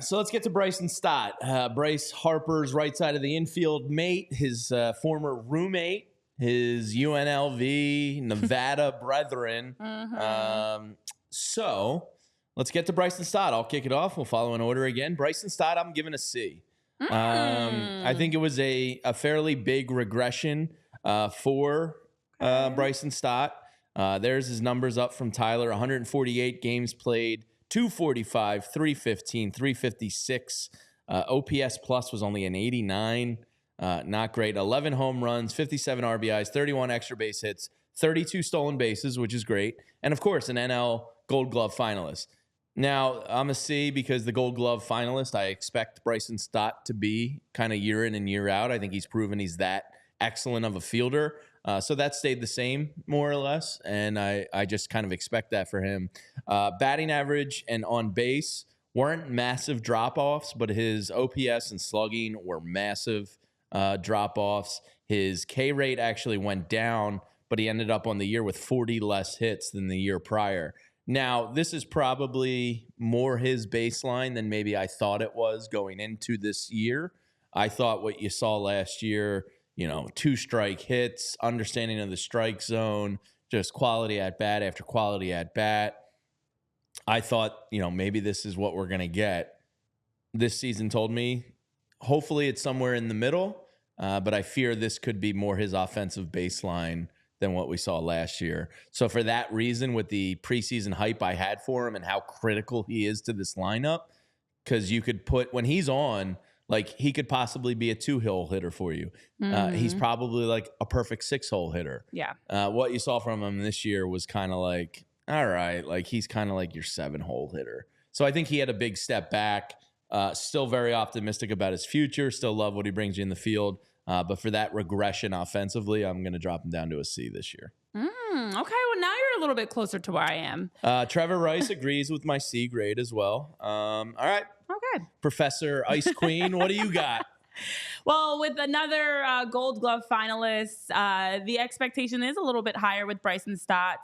So let's get to Bryson Stott. Bryce Harper's right side of the infield mate, his former roommate, his UNLV Nevada brethren. So let's get to Bryson Stott. I'll kick it off. We'll follow in order again. Bryson Stott, I'm giving a C. I think it was a fairly big regression for Bryson Stott. There's his numbers up from Tyler. 148 games played, 245, 315, 356. OPS plus was only an 89. Not great. 11 home runs, 57 RBIs, 31 extra base hits, 32 stolen bases, which is great. And, of course, an NL Gold Glove finalist. Now, I'm a C because the Gold Glove finalist, I expect Bryson Stott to be kind of year in and year out. I think he's proven he's that excellent of a fielder. So that stayed the same, more or less, and I just kind of expect that for him. Batting average and on base weren't massive drop-offs, but his OPS and slugging were massive drop-offs. His K rate actually went down, but he ended up on the year with 40 less hits than the year prior. Now, this is probably more his baseline than maybe I thought it was going into this year. I thought what you saw last year, 2-strike hits, understanding of the strike zone, just quality at bat after quality at bat. I thought, maybe this is what we're going to get. This season told me, hopefully it's somewhere in the middle, but I fear this could be more his offensive baseline than what we saw last year. So for that reason, with the preseason hype I had for him and how critical he is to this lineup, because you could put, when he's on, like, he could possibly be a 2-hole hitter for you. He's probably like a perfect 6-hole hitter. Yeah. What you saw from him this year was kind of like, all right, like he's kind of like your 7-hole hitter. So I think he had a big step back. Still very optimistic about his future. Still love what he brings you in the field. But for that regression offensively, I'm going to drop him down to a C this year. Okay, well, now you're a little bit closer to where I am. Trevor Rice agrees with my C grade as well. All right. Okay. Professor Ice Queen, what do you got? Well, with another Gold Glove finalist, the expectation is a little bit higher with Bryson Stott.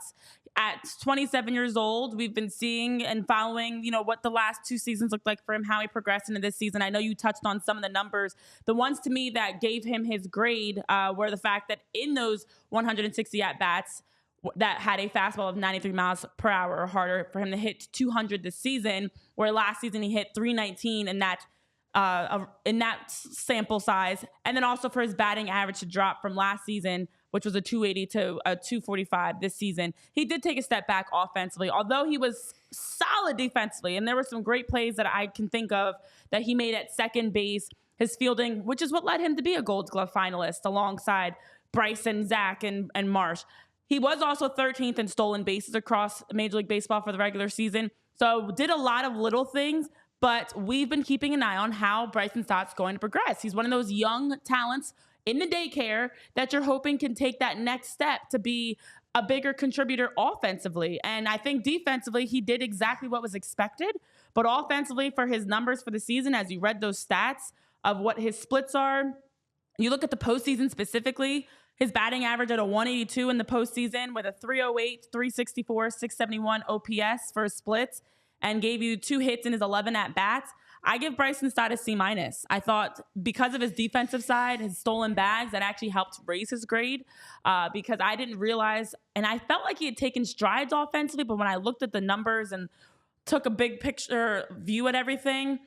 At 27 years old, we've been seeing and following, what the last 2 seasons looked like for him, how he progressed into this season. I know you touched on some of the numbers. The ones to me that gave him his grade were the fact that in those 160 at-bats that had a fastball of 93 miles per hour or harder for him to hit 200 this season, where last season he hit 319 in that sample size. And then also for his batting average to drop from last season, which was a 280 to a 245 this season. He did take a step back offensively, although he was solid defensively. And there were some great plays that I can think of that he made at second base. His fielding, which is what led him to be a Gold Glove finalist alongside Bryson, Zach, and Marsh. He was also 13th in stolen bases across Major League Baseball for the regular season. So did a lot of little things, but we've been keeping an eye on how Bryson Stott's going to progress. He's one of those young talents in the daycare that you're hoping can take that next step to be a bigger contributor offensively. And I think defensively, he did exactly what was expected. But offensively, for his numbers for the season, as you read those stats of what his splits are, you look at the postseason specifically, his batting average at a 182 in the postseason with a 308, 364, 671 OPS for his splits, and gave you 2 hits in his 11 at-bats. I give Bryson Stott a C-. I thought because of his defensive side, his stolen bags, that actually helped raise his grade because I didn't realize, and I felt like he had taken strides offensively, but when I looked at the numbers and took a big picture view at everything,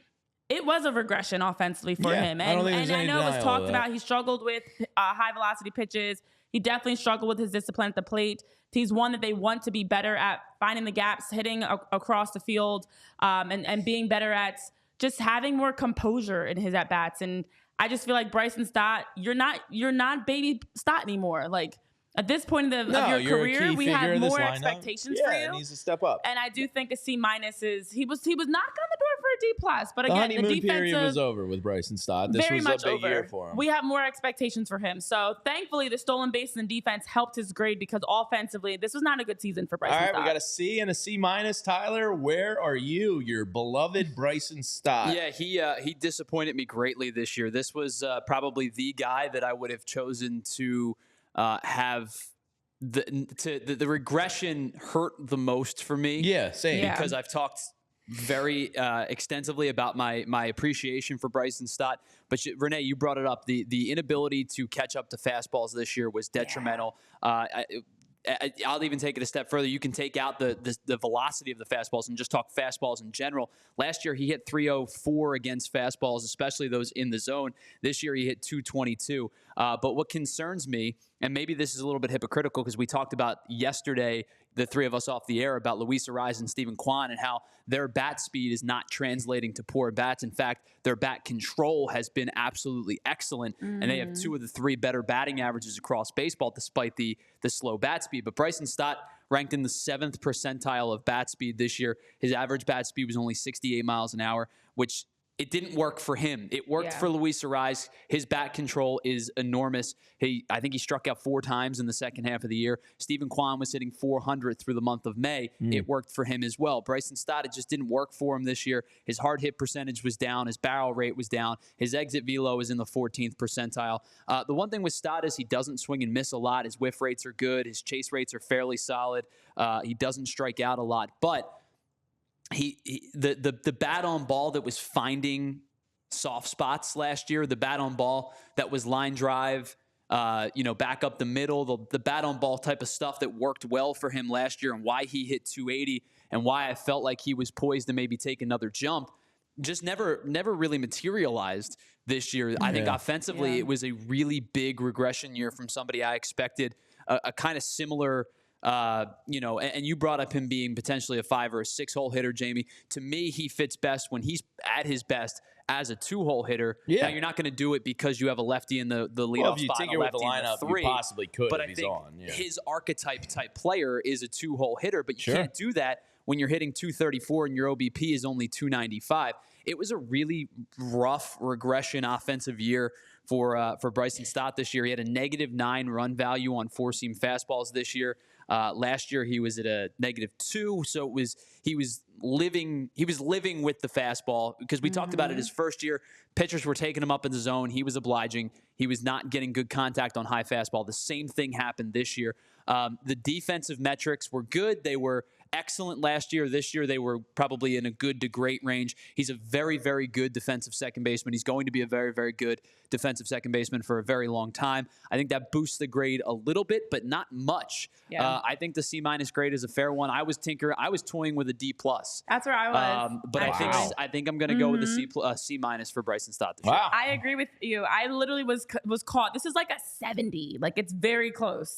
it was a regression offensively for him. And I know it was talked about, he struggled with high-velocity pitches. He definitely struggled with his discipline at the plate. He's one that they want to be better at finding the gaps, hitting across the field, and being better at just having more composure in his at-bats. And I just feel like Bryson Stott, you're not baby Stott anymore. Like, at this point of your career, we have more expectations for you. Yeah, needs to step up. And I do think a C- is he was knocking on the door for a D+. But again, the honeymoon the defensive period was over with Bryson Stott. This was a big year for him. We have more expectations for him. So thankfully, the stolen bases and defense helped his grade because offensively, this was not a good season for Bryson Stott. All right, we got a C and a C-. Tyler, where are you, your beloved Bryson Stott? Yeah, he disappointed me greatly this year. This was probably the guy that I would have chosen to have the regression hurt the most for me. Yeah, same. Because I've talked very extensively about my appreciation for Bryson Stott. But Renee, you brought it up. The inability to catch up to fastballs this year was detrimental. I'll even take it a step further. You can take out the velocity of the fastballs and just talk fastballs in general. Last year, he hit 304 against fastballs, especially those in the zone. This year, he hit 222. But what concerns me, and maybe this is a little bit hypocritical because we talked about yesterday, the three of us off the air, about Luis Ariz and Steven Kwan and how their bat speed is not translating to poor bats. In fact, their bat control has been absolutely excellent, and they have 2 of the 3 better batting averages across baseball despite the slow bat speed. But Bryson Stott ranked in the 7th percentile of bat speed this year. His average bat speed was only 68 miles an hour, which it didn't work for him. It worked for Luis Ariz. His bat control is enormous. I think he struck out 4 times in the second half of the year. Steven Kwan was hitting 400 through the month of May. It worked for him as well. Bryson Stott, it just didn't work for him this year. His hard hit percentage was down. His barrel rate was down. His exit velo was in the 14th percentile. The one thing with Stott is he doesn't swing and miss a lot. His whiff rates are good. His chase rates are fairly solid. He doesn't strike out a lot. But the bat on ball that was finding soft spots last year, the bat on ball that was line drive, back up the middle, the bat on ball type of stuff that worked well for him last year, and why he hit 280 and why I felt like he was poised to maybe take another jump, just never really materialized this year. I think offensively it was a really big regression year from somebody I expected a kind of similar. And you brought up him being potentially a 5 or a 6 hole hitter, Jamie. To me, he fits best when he's at his best as a 2-hole hitter. Yeah. Now, you're not going to do it because you have a lefty in the leadoff spot and a lefty in the 3. You possibly could but if I he's think on. Yeah. his archetype type player is a 2-hole hitter, but you can't do that when you're hitting 234 and your OBP is only 295. It was a really rough regression offensive year for Bryson Stott this year. He had a -9 run value on 4-seam fastballs this year. Last year he was at a -2, so he was living with the fastball, because we talked about it his first year. Pitchers were taking him up in the zone. He was obliging. He was not getting good contact on high fastball. The same thing happened this year. The defensive metrics were good. They were excellent last year. This year they were probably in a good to great range. He's a very, very good defensive second baseman. He's going to be a very, very good defensive second baseman for a very long time. I think that boosts the grade a little bit, but not much. Yeah. I think the C- grade is a fair one. I was toying with a D+. That's where I was. But I think I'm going to go with a C- for Bryson Stott this year. Wow. I agree with you. I literally was caught. This is like a 70. Like, it's very close.